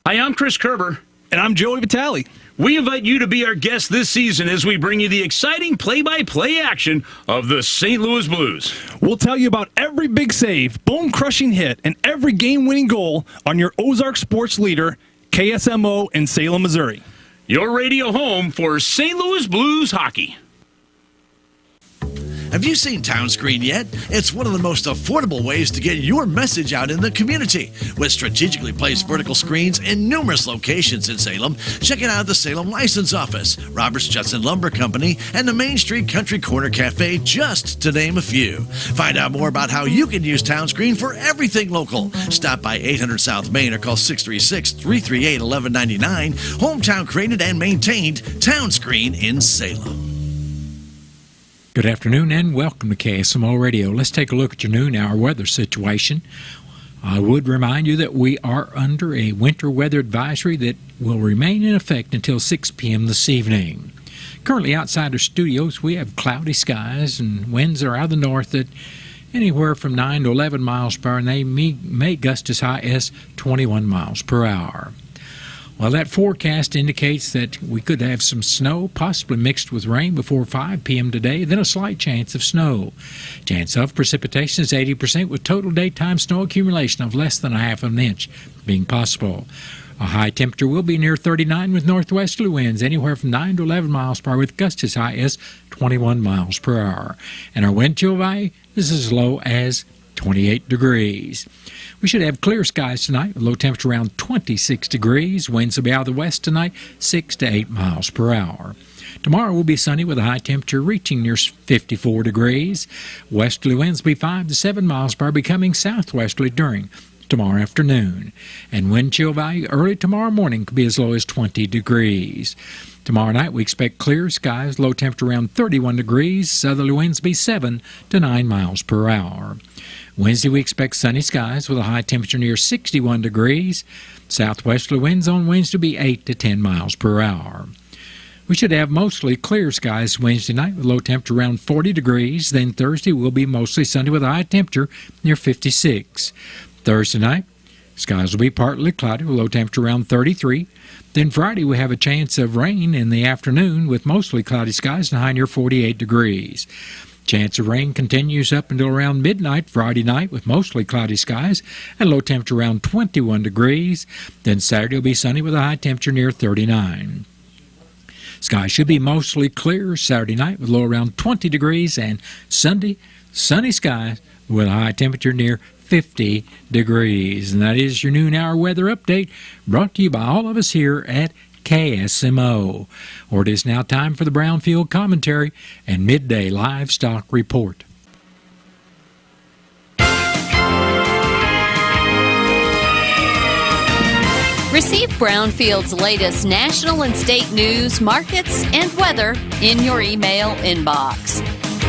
Hi, I'm Chris Kerber. And I'm Joey Vitale. We invite you to be our guest this season as we bring you the exciting play-by-play action of the St. Louis Blues. We'll tell you about every big save, bone-crushing hit, and every game-winning goal on your Ozark sports leader, KSMO in Salem, Missouri. Your radio home for St. Louis Blues hockey. Have you seen Town Screen yet? It's one of the most affordable ways to get your message out in the community. With strategically placed vertical screens in numerous locations in Salem, check it out at the Salem License Office, Roberts Judson Lumber Company, and the Main Street Country Corner Cafe, just to name a few. Find out more about how you can use Town Screen for everything local. Stop by 800 South Main or call 636-338-1199. Hometown created and maintained, Town Screen in Salem. Good afternoon and welcome to KSMO Radio. Let's take a look at your noon hour weather situation. I would remind you that we are under a winter weather advisory that will remain in effect until 6 p.m. this evening. Currently outside our studios, we have cloudy skies and winds are out of the north at anywhere from 9 to 11 miles per hour, and they may gust as high as 21 miles per hour. Well, that forecast indicates that we could have some snow, possibly mixed with rain, before 5 p.m. today, then a slight chance of snow. Chance of precipitation is 80%, with total daytime snow accumulation of less than a half an inch being possible. A high temperature will be near 39 with northwesterly winds anywhere from 9 to 11 miles per hour, with gusts as high as 21 miles per hour. And our wind chill value is as low as 28 degrees. We should have clear skies tonight with low temperature around 26 degrees. Winds will be out of the west tonight, 6 to 8 miles per hour. Tomorrow will be sunny with a high temperature reaching near 54 degrees. Westerly winds will be 5 to 7 miles per hour, becoming southwesterly during tomorrow afternoon. And wind chill value early tomorrow morning could be as low as 20 degrees. Tomorrow night we expect clear skies, low temperature around 31 degrees. Southerly winds will be 7 to 9 miles per hour. Wednesday we expect sunny skies with a high temperature near 61 degrees. Southwesterly winds on Wednesday will be 8 to 10 miles per hour. We should have mostly clear skies Wednesday night with low temperature around 40 degrees. Then Thursday will be mostly sunny with a high temperature near 56. Thursday night, skies will be partly cloudy with low temperature around 33. Then Friday we have a chance of rain in the afternoon with mostly cloudy skies and high near 48 degrees. Chance of rain continues up until around midnight Friday night with mostly cloudy skies and low temperature around 21 degrees. Then Saturday will be sunny with a high temperature near 39. Skies should be mostly clear Saturday night with low around 20 degrees, and Sunday, sunny skies with a high temperature near 50 degrees. And that is your noon hour weather update brought to you by all of us here at KSMO. Or it is now time for the Brownfield Commentary and Midday Livestock Report. Receive Brownfield's latest national and state news, markets, and weather in your email inbox.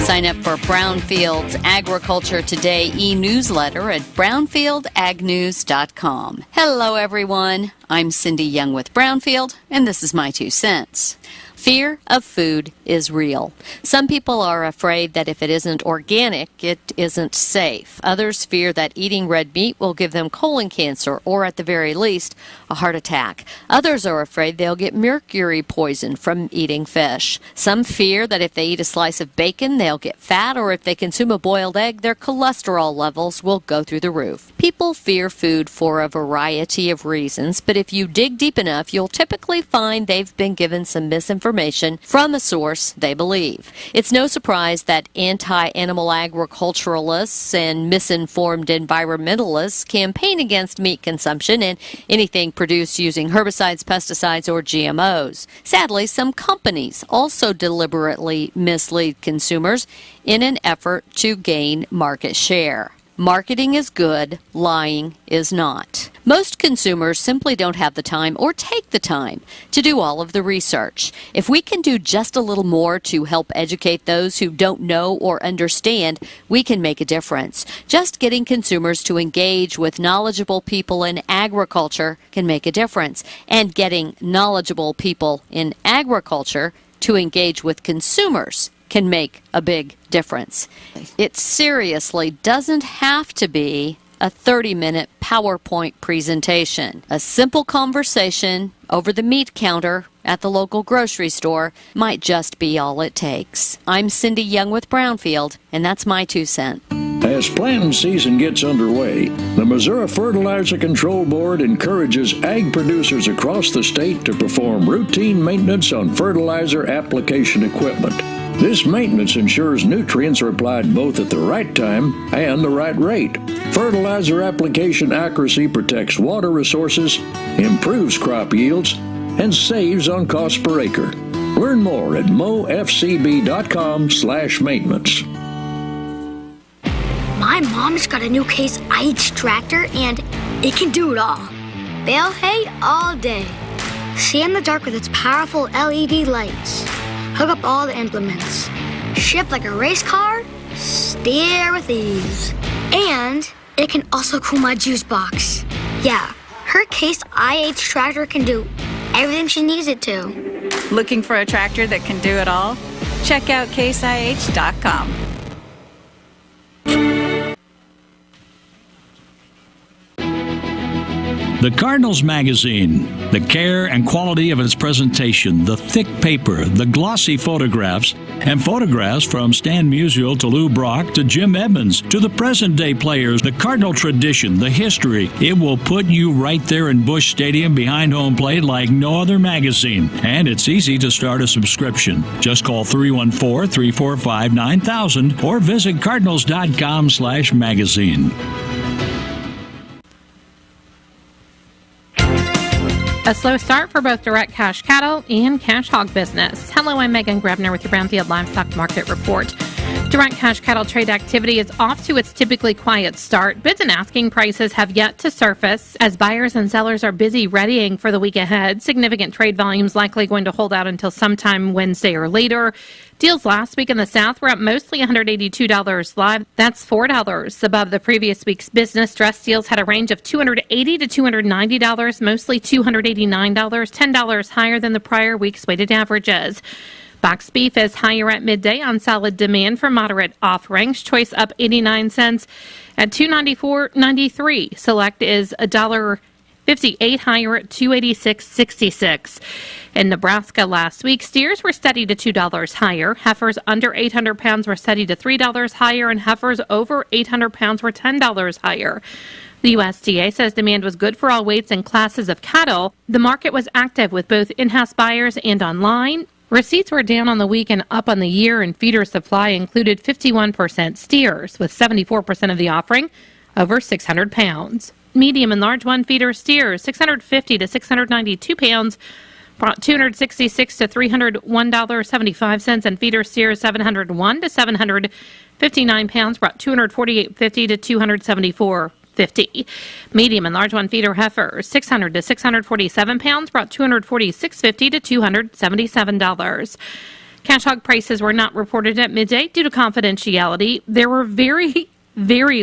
Sign up for Brownfield's Agriculture Today e-newsletter at brownfieldagnews.com. Hello, everyone. I'm Cindy Young with Brownfield, and this is my 2 cents. Fear of food is real. Some people are afraid that if it isn't organic, it isn't safe. Others fear that eating red meat will give them colon cancer or, at the very least, a heart attack. Others are afraid they'll get mercury poison from eating fish. Some fear that if they eat a slice of bacon, they'll get fat, or if they consume a boiled egg, their cholesterol levels will go through the roof. People fear food for a variety of reasons, but if you dig deep enough, you'll typically find they've been given some misinformation from a source they believe. It's no surprise that anti-animal agriculturalists and misinformed environmentalists campaign against meat consumption and anything produced using herbicides, pesticides, or GMOs. Sadly, some companies also deliberately mislead consumers in an effort to gain market share. Marketing is good, lying is not. Most consumers simply don't have the time or take the time to do all of the research. If we can do just a little more to help educate those who don't know or understand, we can make a difference. Just getting consumers to engage with knowledgeable people in agriculture can make a difference. And getting knowledgeable people in agriculture to engage with consumers can make a big difference. It seriously doesn't have to be a 30-minute PowerPoint presentation. A simple conversation over the meat counter at the local grocery store might just be all it takes. I'm Cindy Young with Brownfield, and that's my 2 cents. As planting season gets underway, the Missouri Fertilizer Control Board encourages ag producers across the state to perform routine maintenance on fertilizer application equipment. This maintenance ensures nutrients are applied both at the right time and the right rate. Fertilizer application accuracy protects water resources, improves crop yields, and saves on cost per acre. Learn more at mofcb.com/maintenance. My mom's got a new Case IH tractor, and it can do it all. Bale hay all day. See in the dark with its powerful LED lights. Hook up all the implements. Shift like a race car. Steer with ease. And it can also cool my juice box. Yeah, her Case IH tractor can do everything she needs it to. Looking for a tractor that can do it all? Check out caseih.com. The Cardinals magazine, the care and quality of its presentation, the thick paper, the glossy photographs, and photographs from Stan Musial to Lou Brock to Jim Edmonds to the present-day players, the Cardinal tradition, the history. It will put you right there in Busch Stadium behind home plate like no other magazine. And it's easy to start a subscription. Just call 314-345-9000 or visit cardinals.com/magazine. A slow start for both direct cash cattle and cash hog business. Hello, I'm Megan Grebner with your Brownfield Livestock Market Report. Direct cash cattle trade activity is off to its typically quiet start. Bids and asking prices have yet to surface as buyers and sellers are busy readying for the week ahead. Significant trade volumes likely going to hold out until sometime Wednesday or later. Deals last week in the South were up mostly $182 live. That's $4 above the previous week's business. Dress deals had a range of $280 to $290, mostly $289, $10 higher than the prior week's weighted averages. Boxed beef is higher at midday on solid demand for moderate offerings. Choice up 89 cents at $294.93. Select is $1.58 higher at $286.66. In Nebraska last week, steers were steady to $2 higher. Heifers under 800 pounds were steady to $3 higher, and heifers over 800 pounds were $10 higher. The USDA says demand was good for all weights and classes of cattle. The market was active with both in-house buyers and online. Receipts were down on the week and up on the year, and feeder supply included 51% steers, with 74% of the offering over 600 pounds. Medium and large one feeder steers, 650 to 692 pounds, brought $266 to $301.75, and feeder steers 701 to 759 pounds, brought $248.50 to $274.50. Medium and large one feeder heifers 600 to 647 pounds, brought $246.50 to $277. Cash hog prices were not reported at midday due to confidentiality. There were very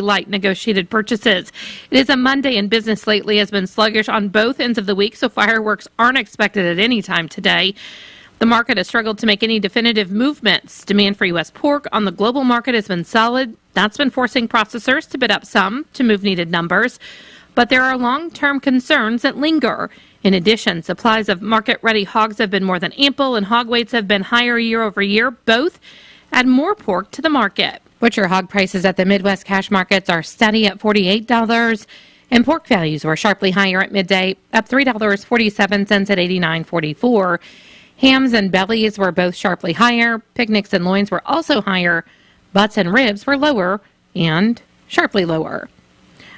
light negotiated purchases. It is a Monday, and business lately has been sluggish on both ends of the week, so fireworks aren't expected at any time today. The market has struggled to make any definitive movements. Demand for U.S. pork on the global market has been solid. That's been forcing processors to bid up some to move needed numbers. But there are long-term concerns that linger. In addition, supplies of market-ready hogs have been more than ample, and hog weights have been higher year over year. Both add more pork to the market. Butcher hog prices at the Midwest cash markets are steady at $48, and pork values were sharply higher at midday, up $3.47 at $89.44. Hams and bellies were both sharply higher. Picnics and loins were also higher. Butts and ribs were lower and sharply lower.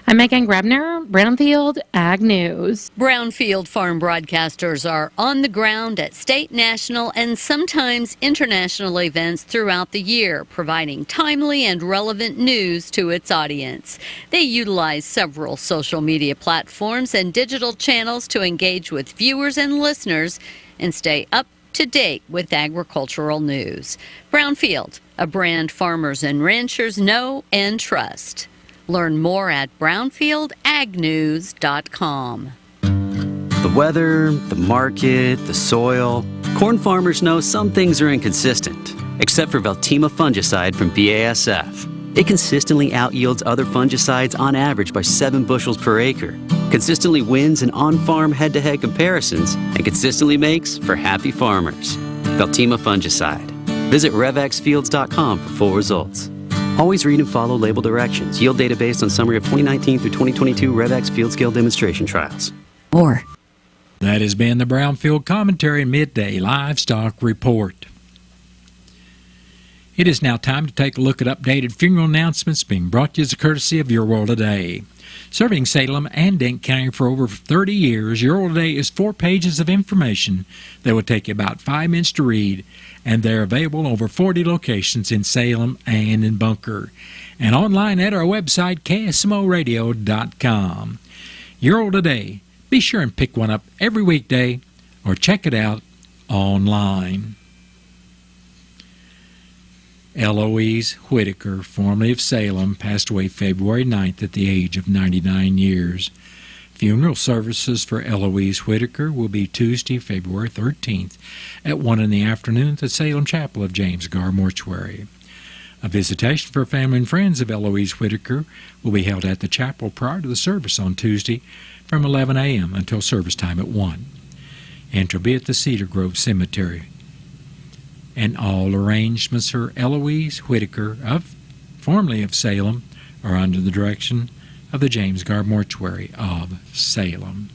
I'm Megan Grebner, Brownfield Ag News. Brownfield farm broadcasters are on the ground at state, national, and sometimes international events throughout the year, providing timely and relevant news to its audience. They utilize several social media platforms and digital channels to engage with viewers and listeners and stay up to date with agricultural news. Brownfield, a brand farmers and ranchers know and trust. Learn more at brownfieldagnews.com. The weather, the market, the soil. Corn farmers know some things are inconsistent, except for Veltima fungicide from BASF. It consistently out-yields other fungicides on average by 7 bushels per acre, consistently wins in on-farm head-to-head comparisons, and consistently makes for happy farmers. Veltima Fungicide. Visit RevXFields.com for full results. Always read and follow label directions. Yield data based on summary of 2019 through 2022 RevX Field Scale Demonstration Trials. Or That has been the Brownfield Commentary Midday Livestock Report. It is now time to take a look at updated funeral announcements being brought to you as a courtesy of Your World Today. Serving Salem and Dent County for over 30 years, Your World Today is 4 pages of information that will take you about 5 minutes to read, and they're available in over 40 locations in Salem and in Bunker, and online at our website, KSMOradio.com. Your World Today. Be sure and pick one up every weekday or check it out online. Eloise Whitaker, formerly of Salem, passed away February 9th at the age of 99 years. Funeral services for Eloise Whitaker will be Tuesday, February 13th at 1 in the afternoon at the Salem Chapel of James Gar Mortuary. A visitation for family and friends of Eloise Whitaker will be held at the chapel prior to the service on Tuesday from 11 a.m. until service time at 1. And will be at the Cedar Grove Cemetery. And all arrangements for Eloise Whitaker, formerly of Salem, are under the direction of the James Gar Mortuary of Salem.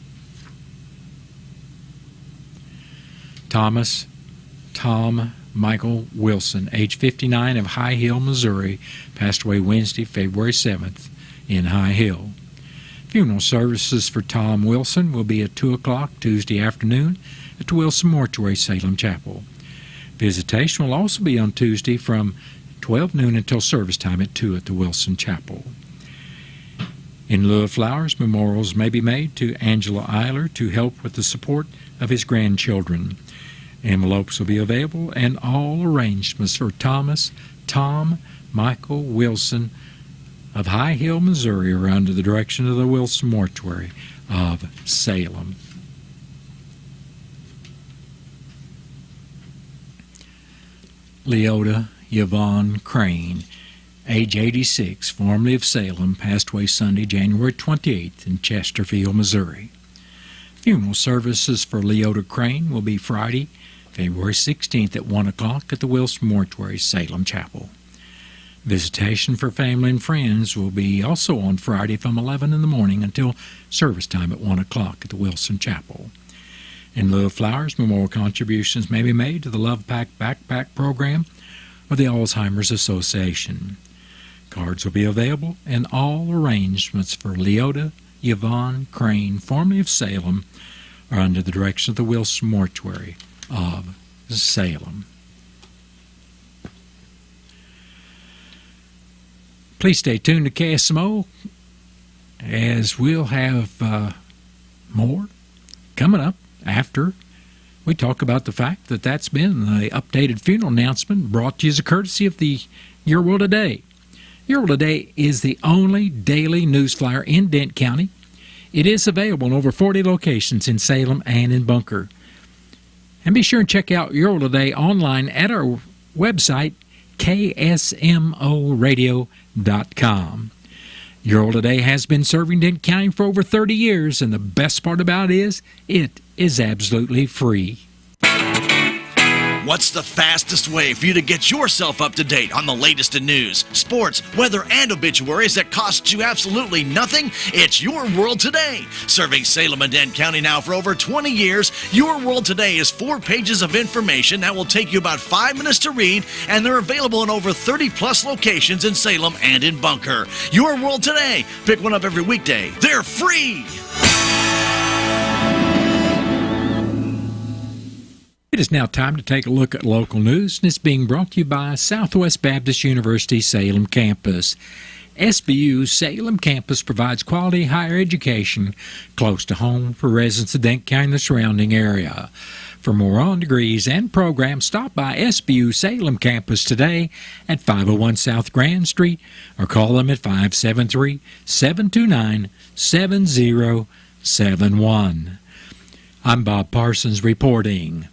Tom Michael Wilson, age 59, of High Hill, Missouri, passed away Wednesday, February 7th in High Hill. Funeral services for Tom Wilson will be at 2 o'clock Tuesday afternoon at the Wilson Mortuary, Salem Chapel. Visitation will also be on Tuesday from 12 noon until service time at 2 at the Wilson Chapel. In lieu of flowers, memorials may be made to Angela Eiler to help with the support of his grandchildren. Envelopes will be available, and all arrangements for Tom Michael Wilson of High Hill, Missouri, are under the direction of the Wilson Mortuary of Salem. Leota Yvonne Crane, age 86, formerly of Salem, passed away Sunday, January 28th in Chesterfield, Missouri. Funeral services for Leota Crane will be Friday, February 16th at 1 o'clock at the Wilson Mortuary, Salem Chapel. Visitation for family and friends will be also on Friday from 11 in the morning until service time at 1 o'clock at the Wilson Chapel. In lieu of flowers, memorial contributions may be made to the Love Pack Backpack Program or the Alzheimer's Association. Cards will be available, and all arrangements for Leota Yvonne Crane, formerly of Salem, are under the direction of the Wilson Mortuary of Salem. Please stay tuned to KSMO, as we'll have more coming up after we talk about the fact that that's been the updated funeral announcement brought to you as a courtesy of the Your World Today. Your World Today is the only daily news flyer in Dent County. It is available in over 40 locations in Salem and in Bunker. And be sure and check out Your World Today online at our website, KSMOradio.com. Your World Today has been serving Dent County for over 30 years, and the best part about it is absolutely free. What's the fastest way for you to get yourself up to date on the latest in news, sports, weather, and obituaries that costs you absolutely nothing? It's Your World Today. Serving Salem and Dent County now for over 20 years, Your World Today is 4 pages of information that will take you about 5 minutes to read, and they're available in over 30-plus locations in Salem and in Bunker. Your World Today. Pick one up every weekday. They're free. It is now time to take a look at local news, and it's being brought to you by Southwest Baptist University Salem Campus. SBU's Salem Campus provides quality higher education close to home for residents of Dent County and the surrounding area. For more on degrees and programs, stop by SBU Salem Campus today at 501 South Grand Street or call them at 573-729-7071. I'm Bob Parsons reporting.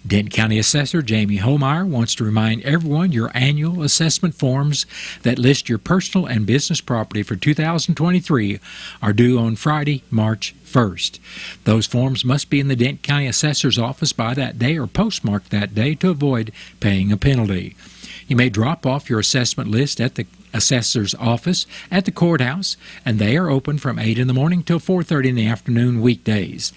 Denton County Assessor Jamie Homeyer wants to remind everyone your annual assessment forms that list your personal and business property for 2023 are due on Friday, March 1st. Those forms must be in the Denton County Assessor's office by that day or postmarked that day to avoid paying a penalty. You may drop off your assessment list at the assessor's office at the courthouse, and they are open from 8 in the morning till 4:30 in the afternoon weekdays.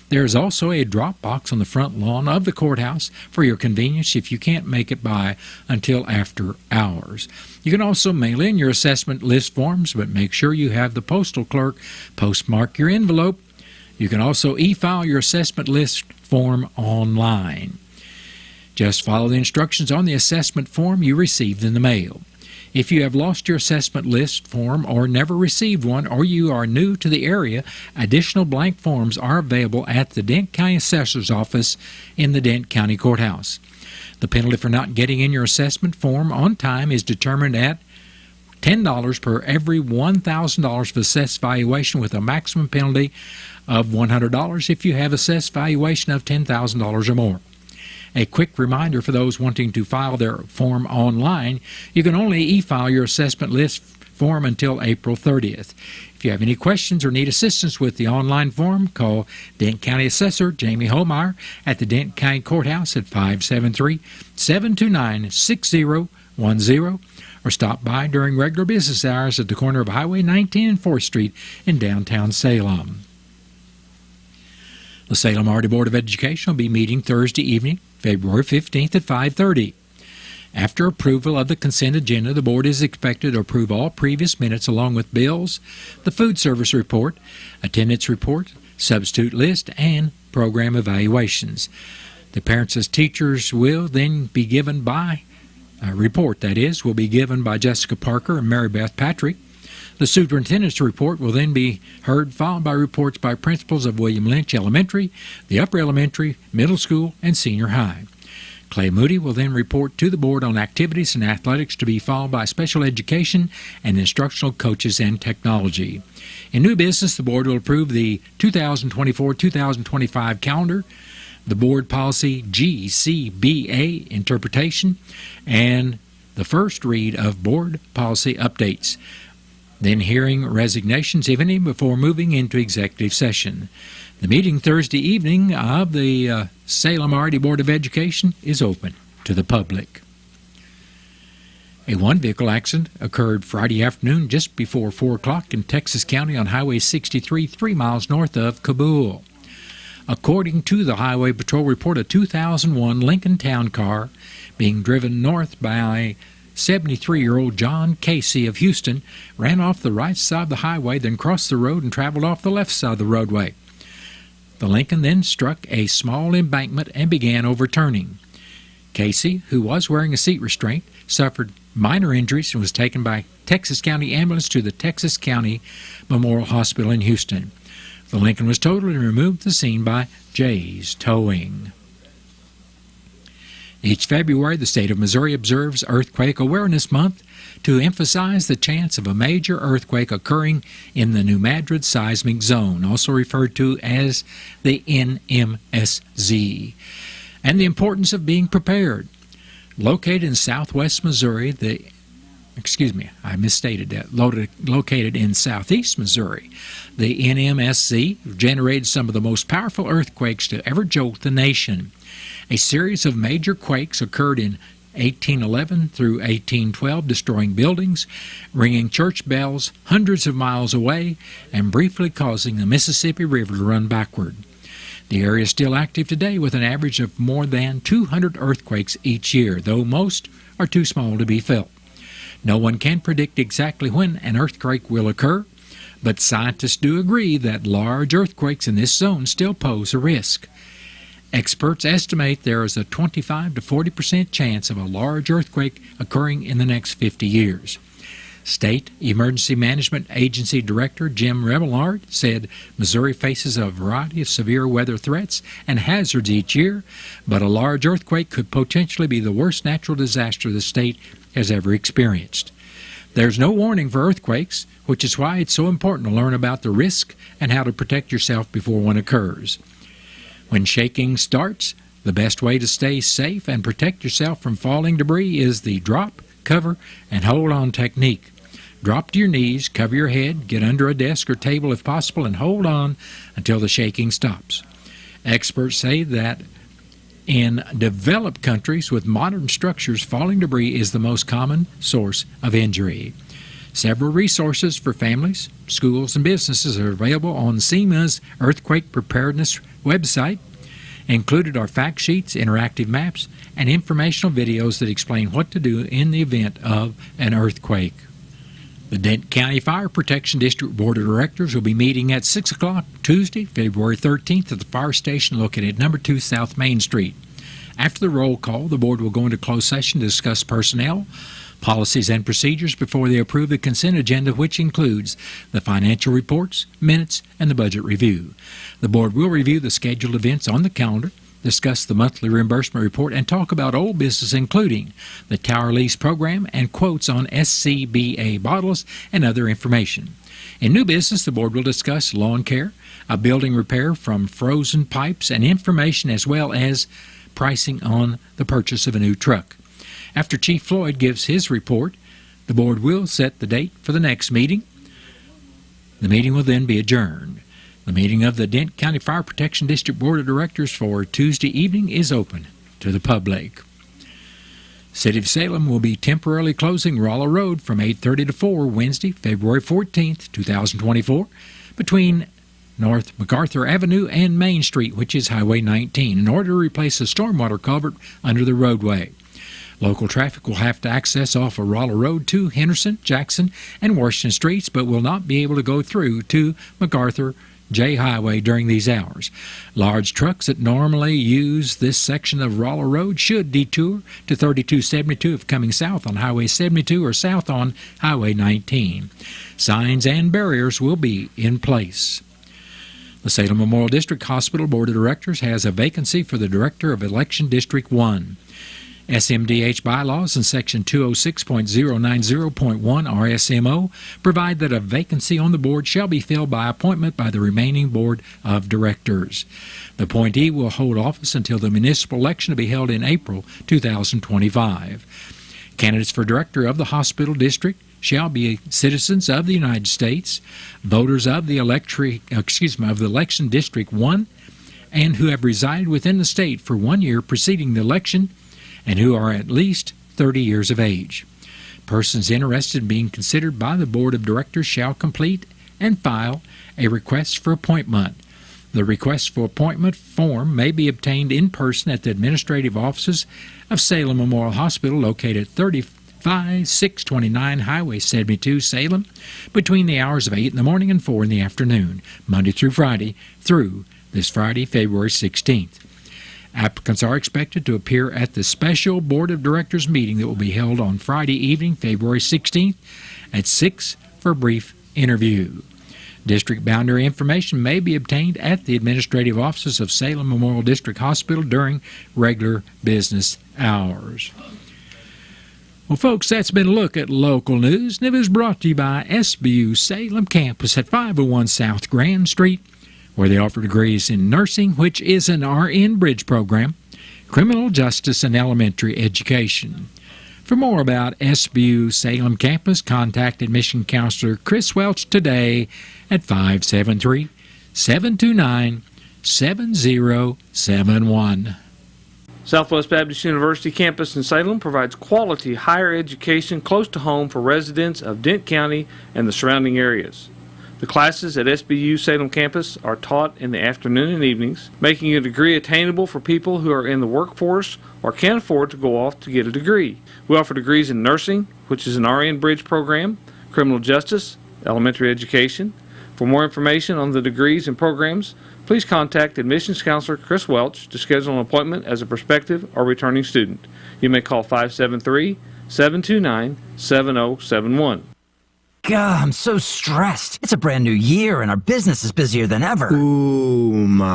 There is also a drop box on the front lawn of the courthouse for your convenience if you can't make it by until after hours. You can also mail in your assessment list forms, but make sure you have the postal clerk postmark your envelope. You can also e-file your assessment list form online. Just follow the instructions on the assessment form you received in the mail. If you have lost your assessment list form or never received one, or you are new to the area, additional blank forms are available at the Denton County Assessor's Office in the Denton County Courthouse. The penalty for not getting in your assessment form on time is determined at $10 per every $1,000 of assessed valuation, with a maximum penalty of $100 if you have assessed valuation of $10,000 or more. A quick reminder for those wanting to file their form online, you can only e-file your assessment list form until April 30th. If you have any questions or need assistance with the online form, call Denton County Assessor Jamie Homeyer at the Denton County Courthouse at 573-729-6010, or stop by during regular business hours at the corner of Highway 19 and 4th Street in downtown Salem. The Salem Arty Board of Education will be meeting Thursday evening, February 15th at 5:30. After approval of the consent agenda, the board is expected to approve all previous minutes along with bills, the food service report, attendance report, substitute list, and program evaluations. The parents as teachers will then be given by will be given by Jessica Parker and Mary Beth Patrick. The superintendent's report will then be heard, followed by reports by principals of William Lynch Elementary, the upper elementary, middle school, and senior high. Clay Moody will then report to the board on activities and athletics, to be followed by special education and instructional coaches and technology. In new business, the board will approve the 2024-2025 calendar, the board policy GCBA interpretation, and the first read of board policy updates. Then hearing resignations, if any, before moving into executive session. The meeting Thursday evening of the Salem Arty Board of Education is open to the public. A one-vehicle accident occurred Friday afternoon just before 4 o'clock in Texas County on Highway 63, 3 miles north of Kabul. According to the Highway Patrol report, a 2001 Lincoln Town car being driven north by 73-year-old John Casey of Houston ran off the right side of the highway, then crossed the road and traveled off the left side of the roadway. The Lincoln then struck a small embankment and began overturning. Casey, who was wearing a seat restraint, suffered minor injuries and was taken by Texas County Ambulance to the Texas County Memorial Hospital in Houston. The Lincoln was totaled and removed from the scene by Jay's Towing. Each February, the state of Missouri observes Earthquake Awareness Month to emphasize the chance of a major earthquake occurring in the New Madrid seismic zone, also referred to as the NMSZ, and the importance of being prepared. Located in southwest Missouri, located in southeast Missouri, the NMSZ generated some of the most powerful earthquakes to ever jolt the nation. A series of major quakes occurred in 1811 through 1812, destroying buildings, ringing church bells hundreds of miles away, and briefly causing the Mississippi River to run backward. The area is still active today with an average of more than 200 earthquakes each year, though most are too small to be felt. No one can predict exactly when an earthquake will occur, but scientists do agree that large earthquakes in this zone still pose a risk. Experts estimate there is a 25 to 40% chance of a large earthquake occurring in the next 50 years. State Emergency Management Agency Director Jim Remillard said Missouri faces a variety of severe weather threats and hazards each year, but a large earthquake could potentially be the worst natural disaster the state has ever experienced. There's no warning for earthquakes, which is why it's so important to learn about the risk and how to protect yourself before one occurs. When shaking starts, The best way to stay safe and protect yourself from falling debris is the drop, cover, and hold on technique. Drop to your knees, cover your head, get under a desk or table if possible, and hold on until the shaking stops. Experts say that in developed countries with modern structures, falling debris is the most common source of injury. Several resources for families, schools, and businesses are available on SEMA's Earthquake Preparedness website. Included are fact sheets, interactive maps, and informational videos that explain what to do in the event of an earthquake. The Denton County Fire Protection District Board of Directors will be meeting at 6 o'clock Tuesday, February 13th at the fire station located at number 2 South Main Street. After the roll call, the board will go into closed session to discuss personnel, policies, and procedures before they approve the consent agenda, which includes the financial reports, minutes, and the budget review. The board will review the scheduled events on the calendar, discuss the monthly reimbursement report, and talk about old business, including the tower lease program and quotes on SCBA bottles and other information. In new business, the board will discuss lawn care, a building repair from frozen pipes, and information as well as pricing on the purchase of a new truck. After Chief Floyd gives his report, the board will set the date for the next meeting. The meeting will then be adjourned. The meeting of the Denton County Fire Protection District Board of Directors for Tuesday evening is open to the public. City of Salem will be temporarily closing Rolla Road from 8:30 to 4 Wednesday, February 14th, 2024, between North MacArthur Avenue and Main Street, which is Highway 19, in order to replace a stormwater culvert under the roadway. Local traffic will have to access off of Rolla Road to Henderson, Jackson, and Washington Streets, but will not be able to go through to MacArthur J Highway during these hours. Large trucks that normally use this section of Rolla Road should detour to 3272 if coming south on Highway 72 or south on Highway 19. Signs and barriers will be in place. The Salem Memorial District Hospital Board of Directors has a vacancy for the Director of Election District 1. SMDH bylaws in Section 206.090.1 RSMO provide that a vacancy on the board shall be filled by appointment by the remaining board of directors. The appointee will hold office until the municipal election to be held in April 2025. Candidates for director of the hospital district shall be citizens of the United States, voters of the election district 1, and who have resided within the state for 1 year preceding the election, and who are at least 30 years of age. Persons interested in being considered by the Board of Directors shall complete and file a request for appointment. The request for appointment form may be obtained in person at the administrative offices of Salem Memorial Hospital, located at 35629 Highway 72, Salem, between the hours of 8 in the morning and 4 in the afternoon, Monday through Friday, through this Friday, February 16th. Applicants are expected to appear at the special Board of Directors meeting that will be held on Friday evening, February 16th at 6 for a brief interview. District boundary information may be obtained at the administrative offices of Salem Memorial District Hospital during regular business hours. Well, folks, that's been a look at local news, and it was brought to you by SBU Salem Campus at 501 South Grand Street, where they offer degrees in nursing, which is an RN bridge program, criminal justice, and elementary education. For more about SBU Salem Campus, contact admission counselor Chris Welch today at 573-729-7071. Southwest Baptist University campus in Salem provides quality higher education close to home for residents of Denton County and the surrounding areas. The classes at SBU Salem campus are taught in the afternoon and evenings, making a degree attainable for people who are in the workforce or can't afford to go off to get a degree. We offer degrees in nursing, which is an RN bridge program, criminal justice, elementary education. For more information on the degrees and programs, please contact admissions counselor Chris Welch to schedule an appointment as a prospective or returning student. You may call 573-729-7071. God, I'm so stressed. It's a brand new year and our business is busier than ever. Ooma.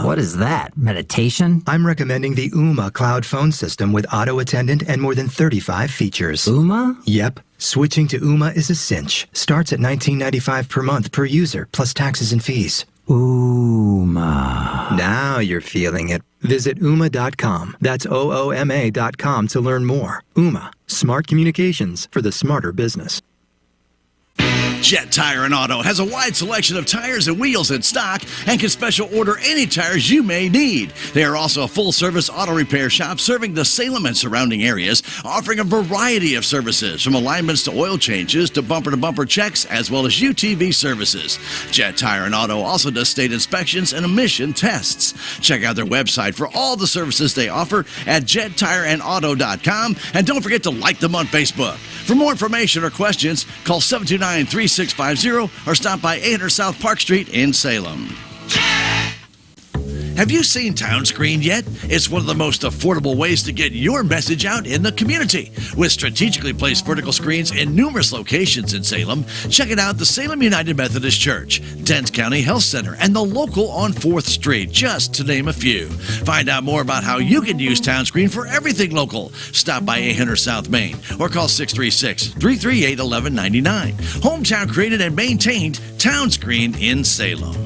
What is that? Meditation? I'm recommending the Ooma cloud phone system with auto attendant and more than 35 features. Ooma? Yep. Switching to Ooma is a cinch. Starts at $19.95 per month per user, plus taxes and fees. Ooma. Now you're feeling it. Visit Ooma.com. That's OOMA.com to learn more. Ooma. Smart communications for the smarter business. Jet Tire and Auto has a wide selection of tires and wheels in stock and can special order any tires you may need. They are also a full-service auto repair shop serving the Salem and surrounding areas, offering a variety of services from alignments to oil changes to bumper-to-bumper checks as well as UTV services. Jet Tire and Auto also does state inspections and emission tests. Check out their website for all the services they offer at jettireandauto.com, and don't forget to like them on Facebook. For more information or questions, call 729-3650 or stop by 800 South Park Street in Salem. Have you seen Town Screen yet? It's one of the most affordable ways to get your message out in the community. With strategically placed vertical screens in numerous locations in Salem, check it out: the Salem United Methodist Church, Dent County Health Center, and the local on 4th Street, just to name a few. Find out more about how you can use Town Screen for everything local. Stop by 800 South Main or call 636-338-1199. Hometown created and maintained Town Screen in Salem.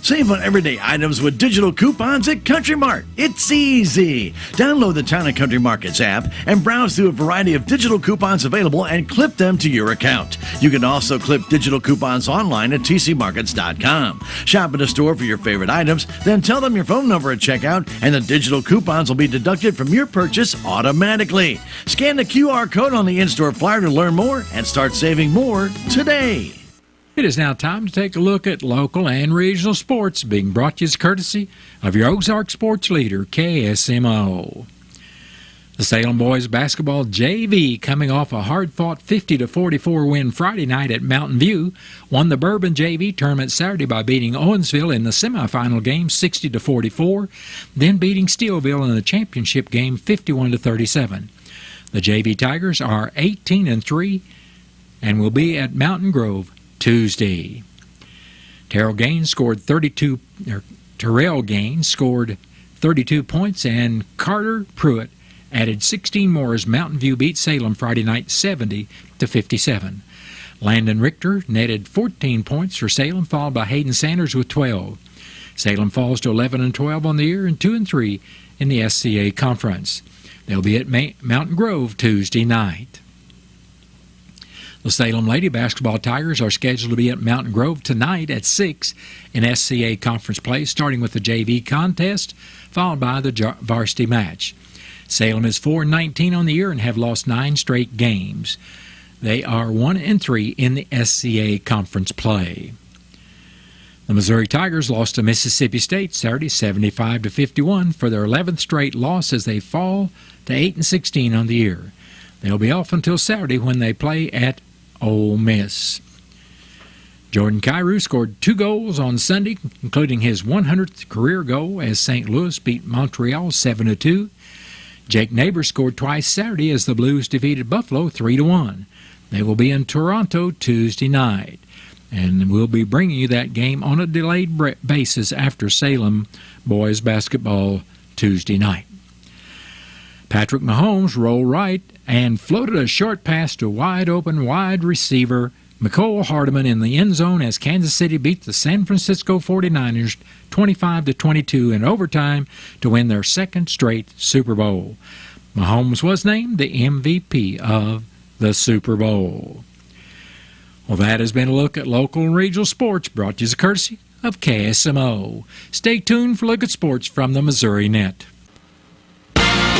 Save on everyday items with digital coupons at Country Mart. It's easy. Download the Town & Country Markets app and browse through a variety of digital coupons available and clip them to your account. You can also clip digital coupons online at tcmarkets.com. Shop at a store for your favorite items, then tell them your phone number at checkout, and the digital coupons will be deducted from your purchase automatically. Scan the QR code on the in-store flyer to learn more and start saving more today. It is now time to take a look at local and regional sports, being brought to you as courtesy of your Ozark sports leader, KSMO. The Salem boys basketball JV, coming off a hard-fought 50-44 win Friday night at Mountain View, won the Bourbon JV tournament Saturday by beating Owensville in the semifinal game 60-44, then beating Steelville in the championship game 51-37. The JV Tigers are 18-3 and will be at Mountain Grove Tuesday. Terrell Gaines scored 32 points, and Carter Pruitt added 16 more as Mountain View beat Salem Friday night 70-57. Landon Richter netted 14 points for Salem, followed by Hayden Sanders with 12. Salem falls to 11-12 on the year and 2-3 in the SCA Conference. They'll be at Mountain Grove Tuesday night. The Salem Lady Basketball Tigers are scheduled to be at Mountain Grove tonight at 6 in SCA Conference play, starting with the JV contest, followed by the varsity match. Salem is 4-19 on the year and have lost 9 straight games. They are 1-3 in the SCA Conference play. The Missouri Tigers lost to Mississippi State Saturday 75-51 for their 11th straight loss as they fall to 8-16 on the year. They'll be off until Saturday when they play at Ole Miss. Jordan Carew scored 2 goals on Sunday, including his 100th career goal as St. Louis beat Montreal 7-2. Jake Neighbors scored twice Saturday as the Blues defeated Buffalo 3-1. They will be in Toronto Tuesday night, and we'll be bringing you that game on a delayed basis after Salem boys basketball Tuesday night. Patrick Mahomes rolled right and floated a short pass to wide-open wide receiver Mecole Hardman in the end zone as Kansas City beat the San Francisco 49ers 25-22 in overtime to win their 2nd straight Super Bowl. Mahomes was named the MVP of the Super Bowl. Well, that has been a look at local and regional sports, brought to you as a courtesy of KSMO. Stay tuned for a look at sports from the Missouri Net.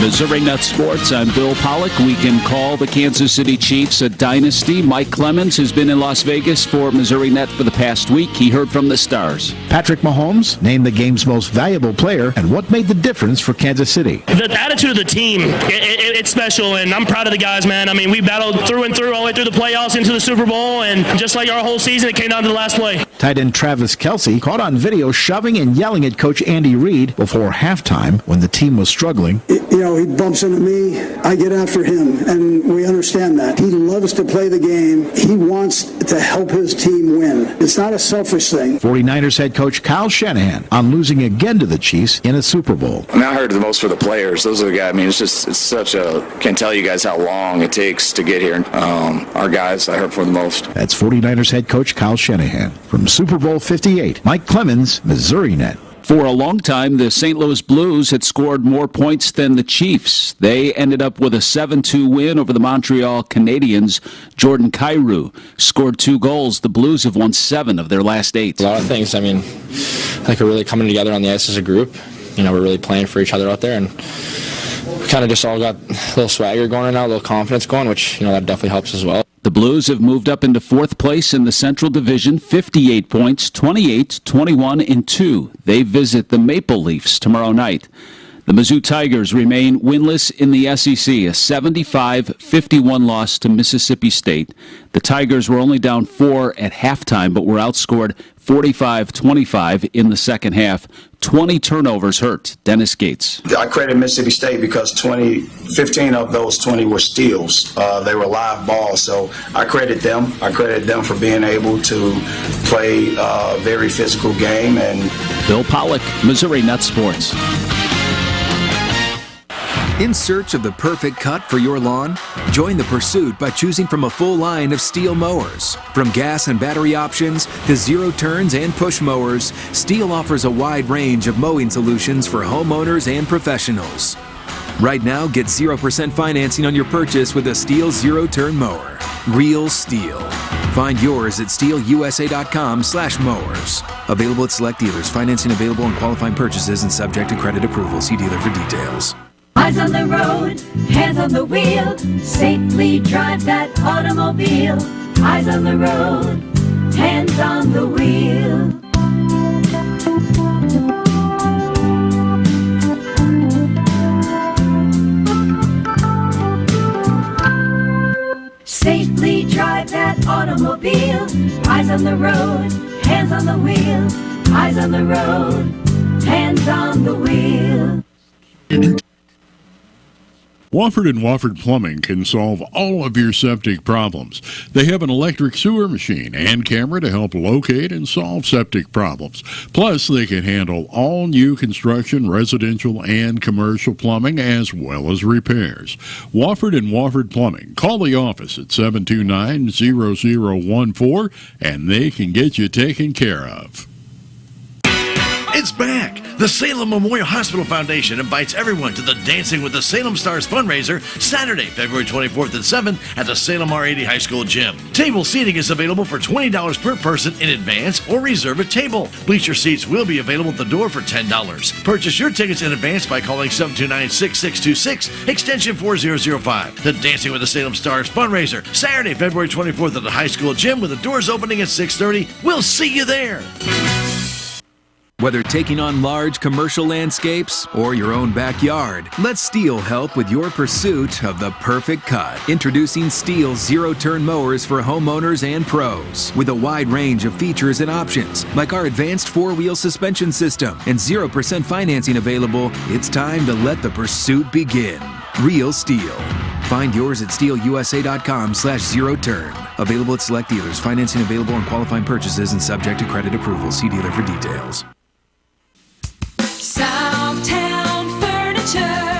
Missouri Net Sports, I'm Bill Pollock. We can call the Kansas City Chiefs a dynasty. Mike Clemens has been in Las Vegas for Missouri Net for the past week. He heard from the Stars. Patrick Mahomes named the game's most valuable player, and what made the difference for Kansas City? The attitude of the team, it's special, and I'm proud of the guys, man. I mean, we battled through and through all the way through the playoffs into the Super Bowl, and just like our whole season, it came down to the last play. Tight end Travis Kelce caught on video shoving and yelling at Coach Andy Reid before halftime when the team was struggling. You know, he bumps into me, I get after him, and we understand that. He loves to play the game. He wants to help his team win. It's not a selfish thing. 49ers head coach Kyle Shanahan on losing again to the Chiefs in a Super Bowl. I mean, I heard the most for the players. Those are the guys. I mean, it's such a, can't tell you guys how long it takes to get here. Our guys, I heard for the most. That's 49ers head coach Kyle Shanahan. From From Super Bowl 58, Mike Clemens, Missouri Net. For a long time, the St. Louis Blues had scored more points than the Chiefs. They ended up with a 7-2 win over the Montreal Canadiens. Jordan Kyrou scored 2 goals. The Blues have won 7 of their last 8. A lot of things. I mean, I think we're really coming together on the ice as a group. You know, we're really playing for each other out there, and we kind of just all got a little swagger going right now, a little confidence going, which, you know, that definitely helps as well. The Blues have moved up into 4th place in the Central Division, 58 points, 28, 21, and 2. They visit the Maple Leafs tomorrow night. The Mizzou Tigers remain winless in the SEC, a 75-51 loss to Mississippi State. The Tigers were only down 4 at halftime, but were outscored 45-25 in the second half. 20 turnovers hurt. Dennis Gates. I credit Mississippi State because 15 of those 20 were steals. They were live balls, so I credit them. I credit them for being able to play a very physical game. And Bill Pollock, Missouri Net Sports. In search of the perfect cut for your lawn? Join the pursuit by choosing from a full line of Steel mowers. From gas and battery options to zero turns and push mowers, Steel offers a wide range of mowing solutions for homeowners and professionals. Right now, get 0% financing on your purchase with a Steel zero-turn mower. Real Steel. Find yours at steelusa.com/mowers. Available at select dealers. Financing available on qualifying purchases and subject to credit approval. See dealer for details. Eyes on the road, hands on the wheel, safely drive that automobile. Eyes on the road, hands on the wheel. Safely drive that automobile. Eyes on the road, hands on the wheel. Eyes on the road, hands on the wheel. Wofford & Wofford Plumbing can solve all of your septic problems. They have an electric sewer machine and camera to help locate and solve septic problems. Plus, they can handle all new construction, residential, and commercial plumbing, as well as repairs. Wofford & Wofford Plumbing. Call the office at 729-0014, and they can get you taken care of. It's back! The Salem Memorial Hospital Foundation invites everyone to the Dancing with the Salem Stars fundraiser Saturday, February 24th at 7 at the Salem R80 High School Gym. Table seating is available for $20 per person in advance or reserve a table. Bleacher seats will be available at the door for $10. Purchase your tickets in advance by calling 729-6626, extension 4005. The Dancing with the Salem Stars fundraiser, Saturday, February 24th at the high school gym with the doors opening at 6:30. We'll see you there! Whether taking on large commercial landscapes or your own backyard, let Steel help with your pursuit of the perfect cut. Introducing Steel zero-turn mowers for homeowners and pros. With a wide range of features and options, like our advanced four-wheel suspension system and 0% financing available, it's time to let the pursuit begin. Real Steel. Find yours at steelusa.com/zero-turn. Available at select dealers. Financing available on qualifying purchases and subject to credit approval. See dealer for details. Southtown Furniture.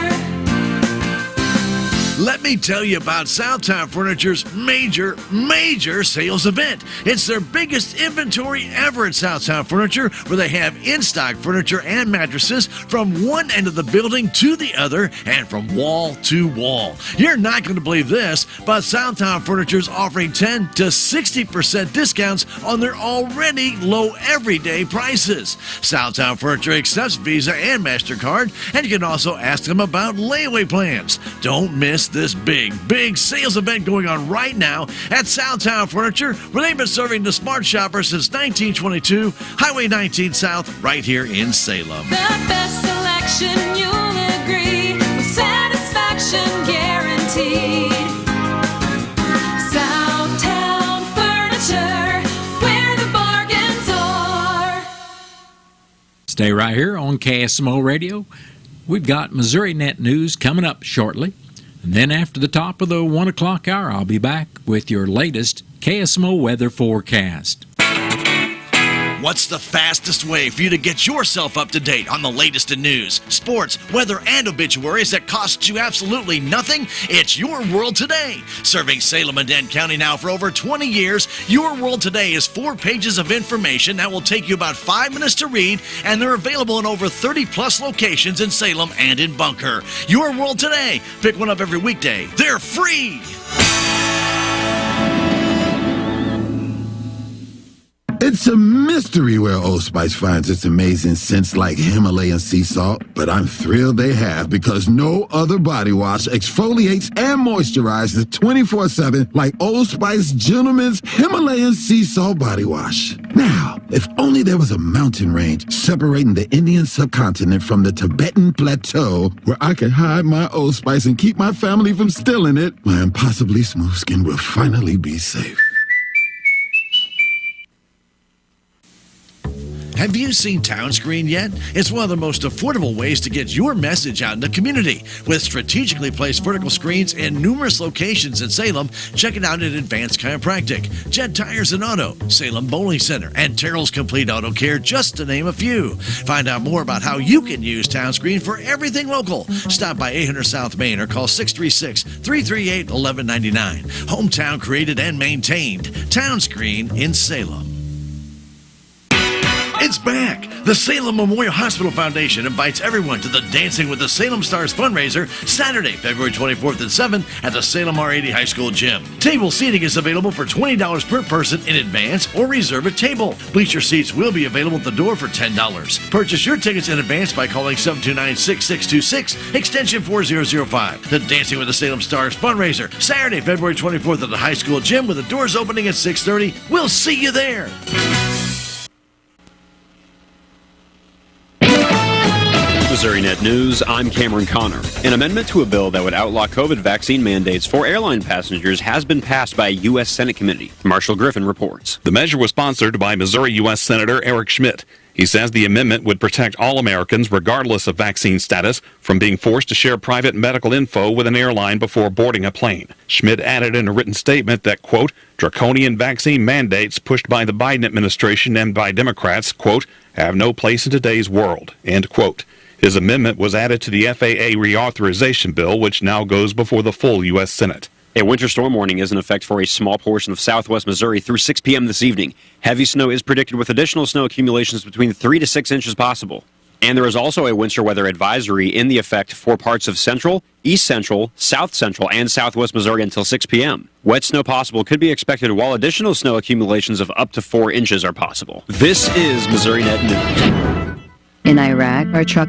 Let me tell you about Southtown Furniture's major sales event. It's their biggest inventory ever at Southtown Furniture, where they have in-stock furniture and mattresses from one end of the building to the other and from wall to wall. You're not going to believe this, but Southtown Furniture is offering 10 to 60% discounts on their already low everyday prices. Southtown Furniture accepts Visa and MasterCard, and you can also ask them about layaway plans. Don't miss this big sales event going on right now at Southtown Furniture, where they've been serving the smart shopper since 1922, Highway 19 South, right here in Salem. The best selection, you'll agree, with satisfaction guaranteed. Southtown Furniture, where the bargains are. Stay right here on KSMO Radio. We've got Missouri Net News coming up shortly. And then after the top of the 1 o'clock hour, I'll be back with your latest KSMO weather forecast. What's the fastest way for you to get yourself up to date on the latest in news, sports, weather, and obituaries that costs you absolutely nothing? It's Your World Today. Serving Salem and Dent County now for over 20 years, Your World Today is 4 pages of information that will take you about 5 minutes to read, and they're available in over 30-plus locations in Salem and in Bunker. Your World Today. Pick one up every weekday. They're free! It's a mystery where Old Spice finds its amazing scents like Himalayan sea salt, but I'm thrilled they have because no other body wash exfoliates and moisturizes 24/7 like Old Spice Gentleman's Himalayan sea salt body wash. Now, if only there was a mountain range separating the Indian subcontinent from the Tibetan plateau where I could hide my Old Spice and keep my family from stealing it, my impossibly smooth skin will finally be safe. Have you seen Town Screen yet? It's one of the most affordable ways to get your message out in the community. With strategically placed vertical screens in numerous locations in Salem, check it out at Advanced Chiropractic, Jet Tires and Auto, Salem Bowling Center, and Terrell's Complete Auto Care, just to name a few. Find out more about how you can use Town Screen for everything local. Stop by 800 South Main or call 636-338-1199. Hometown created and maintained. Town Screen in Salem. It's back! The Salem Memorial Hospital Foundation invites everyone to the Dancing with the Salem Stars fundraiser Saturday, February 24th and 7th at the Salem R80 High School Gym. Table seating is available for $20 per person in advance or reserve a table. Bleacher seats will be available at the door for $10. Purchase your tickets in advance by calling 729-6626, extension 4005. The Dancing with the Salem Stars fundraiser Saturday, February 24th at the high school gym with the doors opening at 6:30. We'll see you there! Missouri Net News, I'm Cameron Connor. An amendment to a bill that would outlaw COVID vaccine mandates for airline passengers has been passed by a U.S. Senate committee. Marshall Griffin reports. The measure was sponsored by Missouri U.S. Senator Eric Schmidt. He says the amendment would protect all Americans, regardless of vaccine status, from being forced to share private medical info with an airline before boarding a plane. Schmidt added in a written statement that, quote, draconian vaccine mandates pushed by the Biden administration and by Democrats, quote, have no place in today's world, end quote. His amendment was added to the FAA reauthorization bill, which now goes before the full U.S. Senate. A winter storm warning is in effect for a small portion of southwest Missouri through 6 p.m. this evening. Heavy snow is predicted with additional snow accumulations between 3 to 6 inches possible. And there is also a winter weather advisory in the effect for parts of central, east central, south central, and southwest Missouri until 6 p.m. Wet snow possible could be expected while additional snow accumulations of up to 4 inches are possible. This is Missouri Net News. In Iraq, our truck